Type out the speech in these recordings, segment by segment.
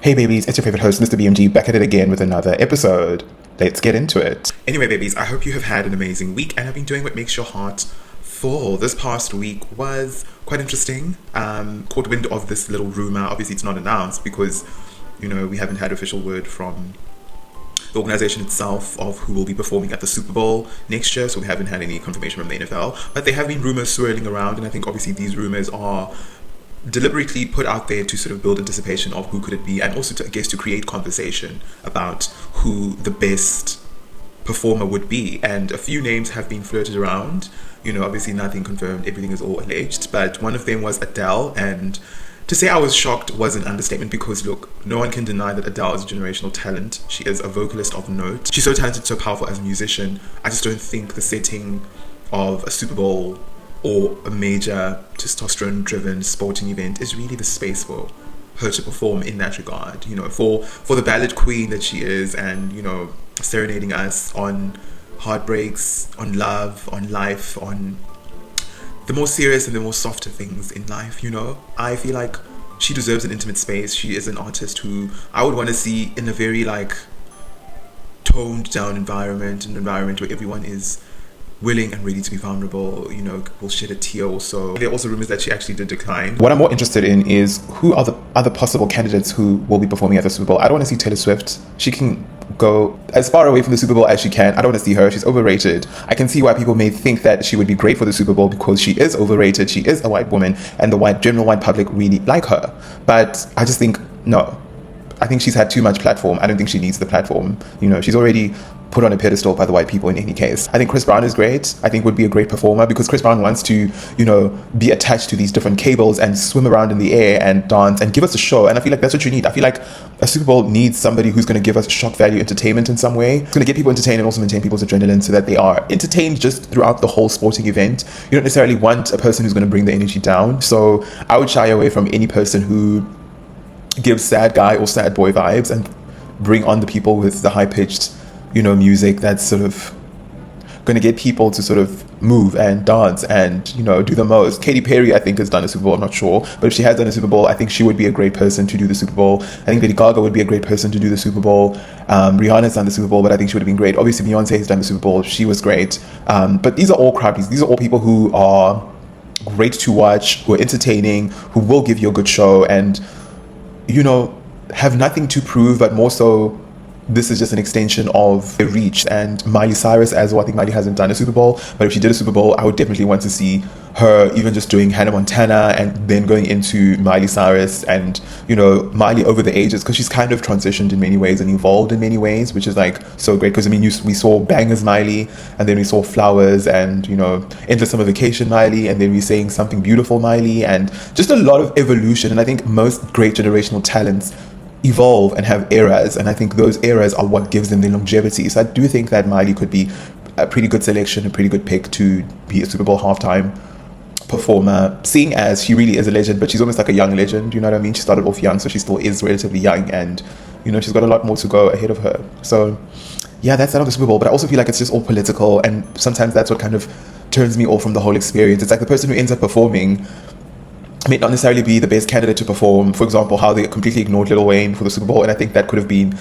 Hey babies, it's your favorite host, Mr. BMG, back at it again with another episode. Let's get into it. Anyway, babies, I hope you have had an amazing week and have been doing what makes your heart full. This past week was quite interesting. Caught wind of this little rumor. Obviously, it's not announced because, we haven't had official word from the organization itself of who will be performing at the Superbowl next year, so we haven't had any confirmation from the NFL. But there have been rumors swirling around, and I think obviously these rumors are deliberately put out there to sort of build anticipation of who could it be, and also to create conversation about who the best performer would be. And a few names have been floated around, obviously nothing confirmed, everything is all alleged, but one of them was Adele. And to say I was shocked was an understatement, because look, no one can deny that Adele is a generational talent. She is a vocalist of note. She's so talented, so powerful as a musician. I just don't think the setting of a Super Bowl or a major testosterone-driven sporting event is really the space for her to perform in that regard. For the ballad queen that she is, and serenading us on heartbreaks, on love, on life, on the more serious and the more softer things in life. I feel like she deserves an intimate space. She is an artist who I would want to see in a very toned down environment, an environment where everyone is willing and ready to be vulnerable, will shed a tear also. There are also rumors that she actually did decline. What I'm more interested in is who are the other possible candidates who will be performing at the Super Bowl. I don't want to see Taylor Swift. She can go as far away from the Super Bowl as she can. I don't want to see her. She's overrated. I can see why people may think that she would be great for the Super Bowl because she is overrated. She is a white woman and the general white public really like her. But I just think, no. I think she's had too much platform. I don't think she needs the platform. She's already put on a pedestal by the white people in any case. I think Chris Brown is great. I think would be a great performer because Chris Brown wants to, be attached to these different cables and swim around in the air and dance and give us a show. And I feel like that's what you need. I feel like a Super Bowl needs somebody who's going to give us shock value entertainment in some way. It's going to get people entertained and also maintain people's adrenaline so that they are entertained just throughout the whole sporting event. You don't necessarily want a person who's going to bring the energy down. So I would shy away from any person who gives sad guy or sad boy vibes and bring on the people with the high-pitched music that's sort of going to get people to sort of move and dance and do the most. Katy Perry, I think, has done a Super Bowl. I'm not sure, but if she has done a Super Bowl, I think she would be a great person to do the Super Bowl. I think Lady Gaga would be a great person to do the Super Bowl. Rihanna's done the Super Bowl, but I think she would have been great. Obviously Beyonce has done the Super Bowl. She was great. But these are all crowdies. These are all people who are great to watch, who are entertaining, who will give you a good show, and have nothing to prove, but more so this is just an extension of the reach. And Miley Cyrus as well. I think Miley hasn't done a Super Bowl, but if she did a Super Bowl, I would definitely want to see her even just doing Hannah Montana and then going into Miley Cyrus and Miley over the ages, because she's kind of transitioned in many ways and evolved in many ways, which is so great. Because we saw Bangers Miley, and then we saw Flowers, and Endless Summer Vacation Miley, and then we're saying Something Beautiful Miley, and just a lot of evolution. And I think most great generational talents evolve and have eras, and I think those eras are what gives them the longevity. So I do think that Miley could be a pretty good selection, a pretty good pick to be a Super Bowl halftime performer, seeing as she really is a legend, but she's almost like a young legend, you know what I mean? She started off young, so she still is relatively young, and she's got a lot more to go ahead of her. So yeah, that's that of the Super Bowl. But I also feel like it's just all political, and sometimes that's what kind of turns me off from the whole experience. It's like the person who ends up performing may not necessarily be the best candidate to perform. For example, how they completely ignored Lil Wayne for the Super Bowl, and I think that could have been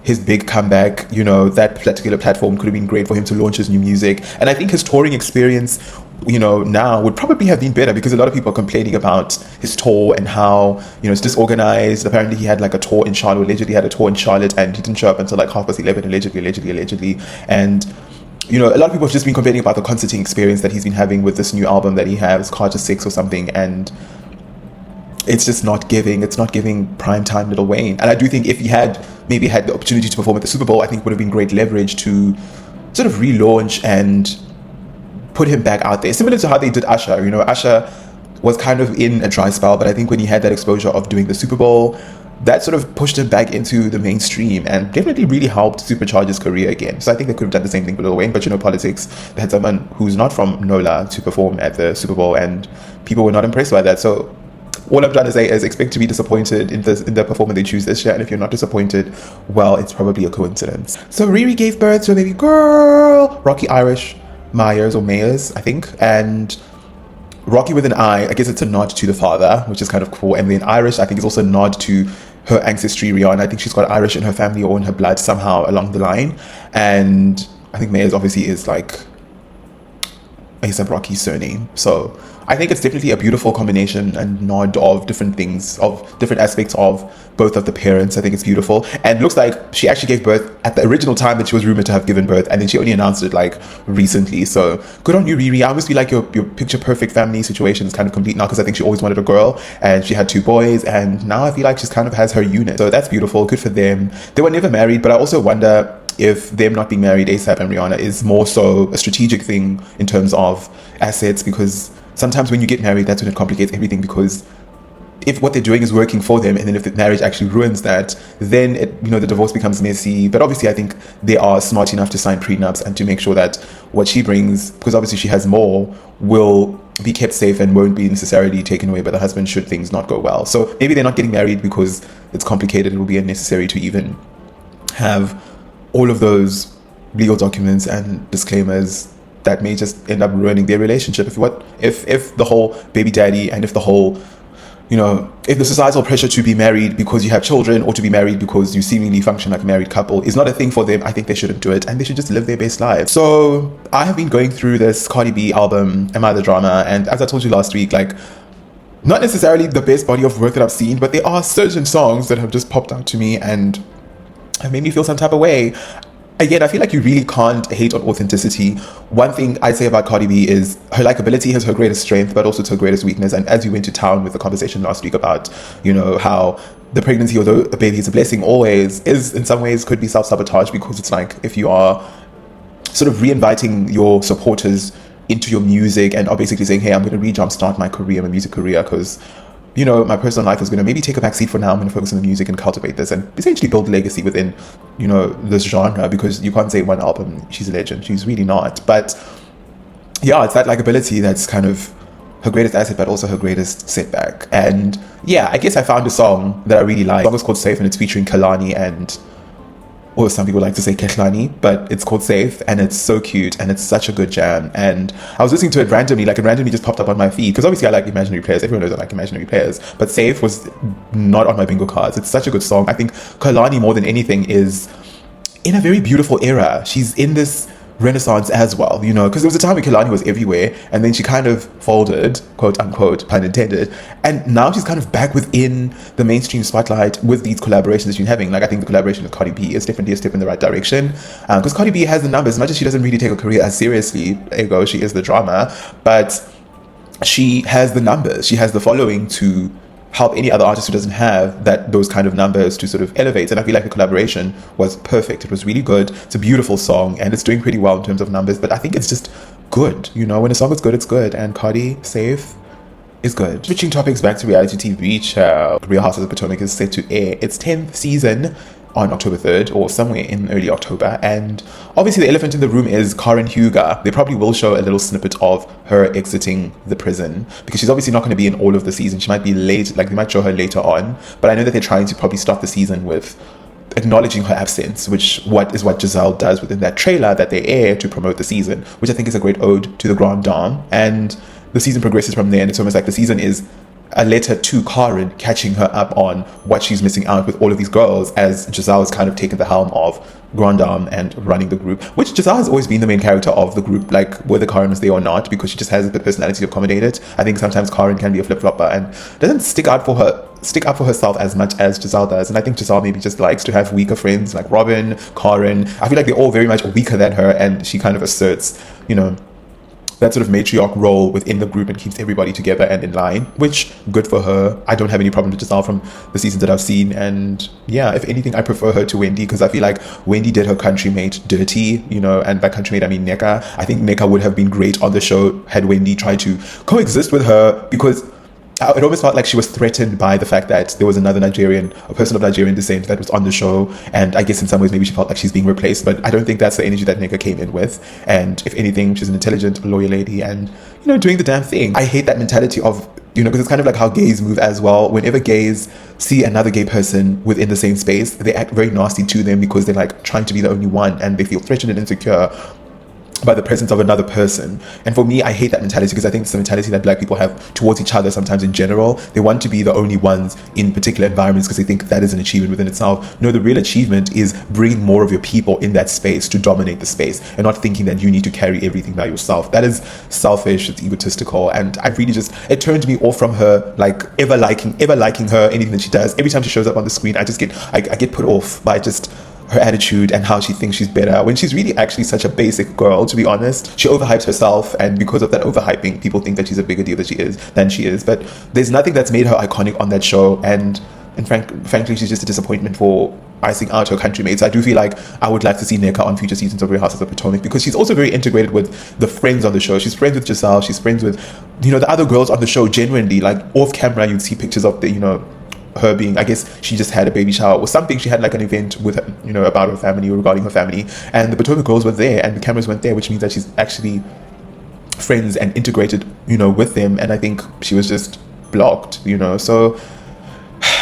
his big comeback. That particular platform could have been great for him to launch his new music. And I think his touring experience, now would probably have been better, because a lot of people are complaining about his tour and how, it's disorganized. Apparently he had a tour in Charlotte, allegedly had a tour in Charlotte, and he didn't show up until 11:30, allegedly. And a lot of people have just been complaining about the concerting experience that he's been having with this new album that he has, Carter 6 or something, and it's just not giving. It's not giving primetime Lil Wayne. And I do think if he had maybe had the opportunity to perform at the Super Bowl, I think would have been great leverage to sort of relaunch and put him back out there. Similar to how they did Usher. Usher was kind of in a dry spell, but I think when he had that exposure of doing the Super Bowl, that sort of pushed him back into the mainstream and definitely really helped supercharge his career again. So I think they could have done the same thing with Lil Wayne, but politics, they had someone who's not from NOLA to perform at the Super Bowl, and people were not impressed by that. So all I'm trying to say is expect to be disappointed in the performer they choose this year, and if you're not disappointed, well, it's probably a coincidence. So Riri gave birth to a baby girl, Rocky Irish Myers, I think, and Rocky with an I guess it's a nod to the father, which is kind of cool, and then Irish, I think, is also a nod to her ancestry, Rihanna. I think she's got Irish in her family or in her blood somehow along the line. And I think Mayers obviously is like A$AP Rocky's surname. So I think it's definitely a beautiful combination and nod of different things, of different aspects of both of the parents. I think it's beautiful. And looks like she actually gave birth at the original time that she was rumored to have given birth. And then she only announced it like recently. So good on you, Riri. I almost feel like your picture perfect family situation is kind of complete now, because I think she always wanted a girl and she had 2 boys. And now I feel like she's kind of has her unit. So that's beautiful. Good for them. They were never married, but I also wonder if them not being married, A$AP and Rihanna, is more so a strategic thing in terms of assets, because sometimes when you get married, that's when it complicates everything, because if what they're doing is working for them, and then if the marriage actually ruins that, then the divorce becomes messy. But obviously I think they are smart enough to sign prenups and to make sure that what she brings, because obviously she has more, will be kept safe and won't be necessarily taken away by the husband should things not go well. So maybe they're not getting married because it's complicated. It will be unnecessary to even have all of those legal documents and disclaimers that may just end up ruining their relationship. If the whole baby daddy and if the whole, if the societal pressure to be married because you have children or to be married because you seemingly function like a married couple is not a thing for them, I think they shouldn't do it and they should just live their best lives. So I have been going through this Cardi B album, Am I the Drama? And as I told you last week, like, not necessarily the best body of work that I've seen, but there are certain songs that have just popped out to me and have made me feel some type of way. Again, I feel like you really can't hate on authenticity. One thing I'd say about Cardi B is her likability is her greatest strength, but also it's her greatest weakness. And as we went to town with the conversation last week about, how the pregnancy, although a baby is a blessing always, is in some ways could be self-sabotage, because it's like if you are sort of re-inviting your supporters into your music and are basically saying, hey, I'm going to re-jumpstart my career, my music career, because my personal life is going to maybe take a backseat for now. I'm going to focus on the music and cultivate this and essentially build a legacy within, this genre, because you can't say one album, she's a legend. She's really not. But yeah, it's that likability that's kind of her greatest asset, but also her greatest setback. And yeah, I guess I found a song that I really like. The song is called Safe and it's featuring Kehlani and, or some people like to say Kehlani, but it's called Safe and it's so cute and it's such a good jam. And I was listening to it randomly, like it randomly just popped up on my feed, because obviously I like imaginary players. Everyone knows I like imaginary players, but Safe was not on my bingo cards. It's such a good song. I think Kehlani, more than anything, is in a very beautiful era. She's in this renaissance as well, because there was a time when Kehlani was everywhere and then she kind of folded, quote unquote, pun intended, and now she's kind of back within the mainstream spotlight with these collaborations that she's having. Like I think the collaboration with Cardi B is definitely a step in the right direction, because Cardi B has the numbers. As much as she doesn't really take her career as seriously, ergo she is the drama, but she has the numbers, she has the following to help any other artist who doesn't have those kind of numbers to sort of elevate. And I feel like the collaboration was perfect. It was really good. It's a beautiful song and it's doing pretty well in terms of numbers, but I think it's just good. When a song is good, it's good. And Cardi, Safe, is good. Switching topics back to reality TV, Real Housewives of Potomac is set to air its 10th season on October 3rd or somewhere in early October. And obviously the elephant in the room is Karen Huger. They probably will show a little snippet of her exiting the prison, because she's obviously not going to be in all of the season. She might be late, like they might show her later on, but I know that they're trying to probably start the season with acknowledging her absence, which is what Giselle does within that trailer that they air to promote the season, which I think is a great ode to the Grand Dame. And the season progresses from there, and it's almost like the season is a letter to Karen, catching her up on what she's missing out with all of these girls, as Giselle has kind of taken the helm of Grand Dame and running the group, which Giselle has always been the main character of the group, like whether Karen is there or not, because she just has the personality to accommodate it. I think sometimes Karen can be a flip-flopper and doesn't stick up for herself as much as Giselle does. And I think Giselle maybe just likes to have weaker friends like Robin, Karen. I feel like they're all very much weaker than her, and she kind of asserts, that sort of matriarch role within the group and keeps everybody together and in line, which good for her. I don't have any problem with Giselle from the seasons that I've seen. And yeah, if anything, I prefer her to Wendy, because I feel like Wendy did her countrymate dirty, and by countrymate, I mean Nneka. I think Nneka would have been great on the show had Wendy tried to coexist with her, because it almost felt like she was threatened by the fact that there was another a person of Nigerian descent that was on the show. And I guess in some ways maybe she felt like she's being replaced, but I don't think that's the energy that Nneka came in with. And if anything, she's an intelligent lawyer lady and, doing the damn thing. I hate that mentality of, because it's kind of like how gays move as well. Whenever gays see another gay person within the same space, they act very nasty to them because they're like trying to be the only one and they feel threatened and insecure. by the presence of another person. And for me, I hate that mentality, because I think it's the mentality that black people have towards each other sometimes in general. They want to be the only ones in particular environments because they think that is an achievement within itself. No, the real achievement is bringing more of your people in that space to dominate the space, and not thinking that you need to carry everything by yourself. That is selfish, it's egotistical, and I really just, it turned me off from her, like ever liking her, anything that she does. Every time she shows up on the screen, I get put off by just her attitude and how she thinks she's better, when she's really actually such a basic girl, to be honest. She overhypes herself, and because of that overhyping, people think that she's a bigger deal than she is. But there's nothing that's made her iconic on that show, and frankly, she's just a disappointment for icing out her countrymates. I do feel like I would like to see Nneka on future seasons of Real Housewives of Potomac, because she's also very integrated with the friends on the show. She's friends with Giselle, she's friends with, the other girls on the show. Genuinely, like off camera, you'd see pictures of the, her being, I guess she just had a baby shower or something. She had like an event with her, about her family or regarding her family, and the Potomac girls were there and the cameras weren't there, which means that she's actually friends and integrated, with them. And I think she was just blocked, so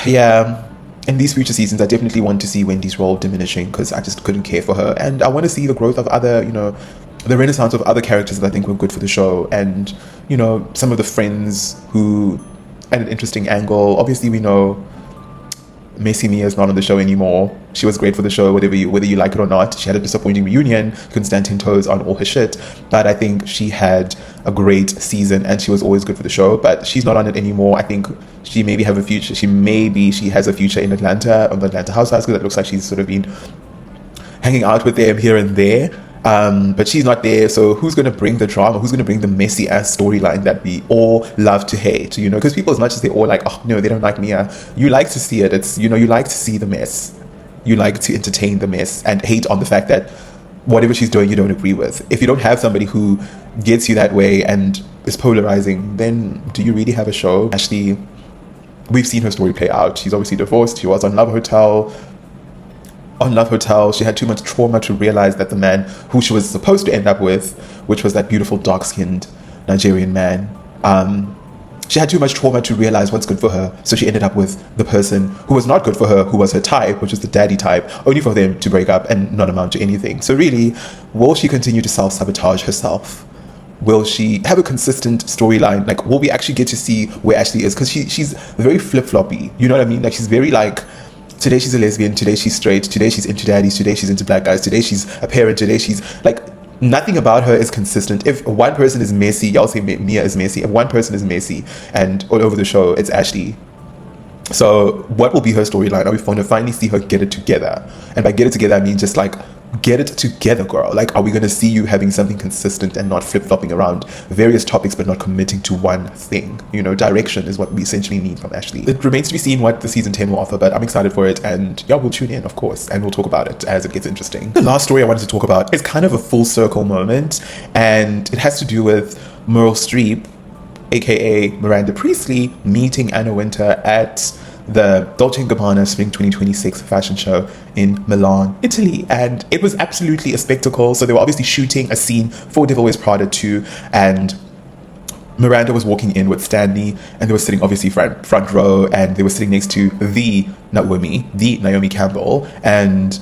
yeah. In these future seasons, I definitely want to see Wendy's role diminishing, because I just couldn't care for her, and I want to see the growth of other, the renaissance of other characters that I think were good for the show, and some of the friends who at an interesting angle. Obviously, we know Macy Mia is not on the show anymore. She was great for the show, whether you like it or not. She had a disappointing reunion, couldn't stand 10 toes on all her shit, but I think she had a great season and she was always good for the show. But she's not on it anymore. I think she maybe have a future. She has a future in Atlanta, on the Atlanta Housewives, because it looks like she's sort of been hanging out with them here and there. But she's not there, so who's going to bring the drama? Who's going to bring the messy ass storyline that we all love to hate? Because people, as much as they all like, oh no, they don't like Mia, you like to see it. It's, you like to see the mess. You like to entertain the mess and hate on the fact that whatever she's doing, you don't agree with. If you don't have somebody who gets you that way and is polarizing, then do you really have a show? Actually, we've seen her story play out. She's obviously divorced. She was on Love Hotel. She had too much trauma to realize that the man who she was supposed to end up with, which was that beautiful dark-skinned Nigerian man, she had too much trauma to realize what's good for her. So she ended up with the person who was not good for her, who was her type, which was the daddy type, only for them to break up and not amount to anything. So really, will she continue to self-sabotage herself? Will she have a consistent storyline? Like, will we actually get to see where Ashley is? Because she's very flip-floppy. You know what I mean? Like, she's very like, today she's a lesbian, today she's straight, today she's into daddies, today she's into black guys, today she's a parent, today she's like, nothing about her is consistent. If one person is messy, y'all say Mia is messy. If one person is messy and all over the show, it's Ashley. So what will be her storyline? Are we going to finally see her get it together? And by get it together, I mean just like, get it together, girl. Like, are we going to see you having something consistent and not flip-flopping around various topics but not committing to one thing? Direction is what we essentially need from Ashley. It remains to be seen what the season 10 will offer, but I'm excited for it, and yeah, we'll tune in, of course, and we'll talk about it as it gets interesting. The last story I wanted to talk about is kind of a full circle moment, and it has to do with Meryl Streep, aka Miranda Priestley, meeting Anna Wintour at the Dolce & Gabbana Spring 2026 fashion show in Milan, Italy. And it was absolutely a spectacle. So they were obviously shooting a scene for Devil Wears Prada 2, and Miranda was walking in with Stanley, and they were sitting obviously front row, and they were sitting next to the Naomi Campbell, and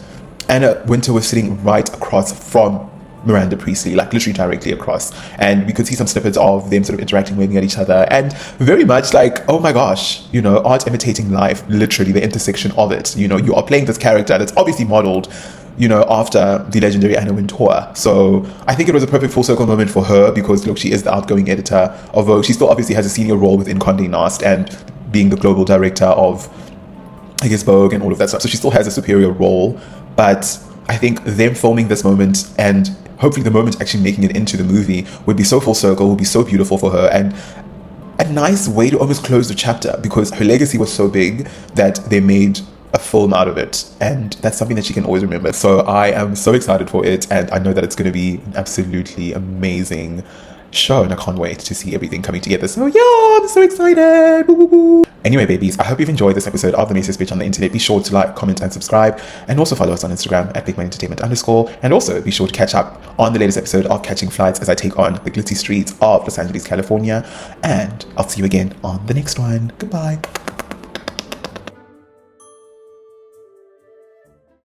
Anna Wintour was sitting right across from Miranda Priestley, like literally directly across, and we could see some snippets of them sort of interacting, waving at each other, and very much like, oh my gosh, art imitating life, literally the intersection of it. You are playing this character that's obviously modeled, after the legendary Anna Wintour. So I think it was a perfect full circle moment for her, because look, she is the outgoing editor of Vogue. She still obviously has a senior role within Condé Nast and being the global director of, I guess, Vogue and all of that stuff. So she still has a superior role, but I think them filming this moment and hopefully the moment actually making it into the movie would be so full circle, would be so beautiful for her, and a nice way to almost close the chapter, because her legacy was so big that they made a film out of it, and that's something that she can always remember. So I am so excited for it, and I know that it's going to be an absolutely amazing show, and I can't wait to see everything coming together. So yeah, I'm so excited. Woo, woo, woo. Anyway, babies, I hope you've enjoyed this episode of The Maciest Bitch on the Internet. Be sure to like, comment, and subscribe, and also follow us on Instagram at BigManEntertainment_, and also be sure to catch up on the latest episode of Catching Flights as I take on the glitzy streets of Los Angeles, California, and I'll see you again on the next one. Goodbye.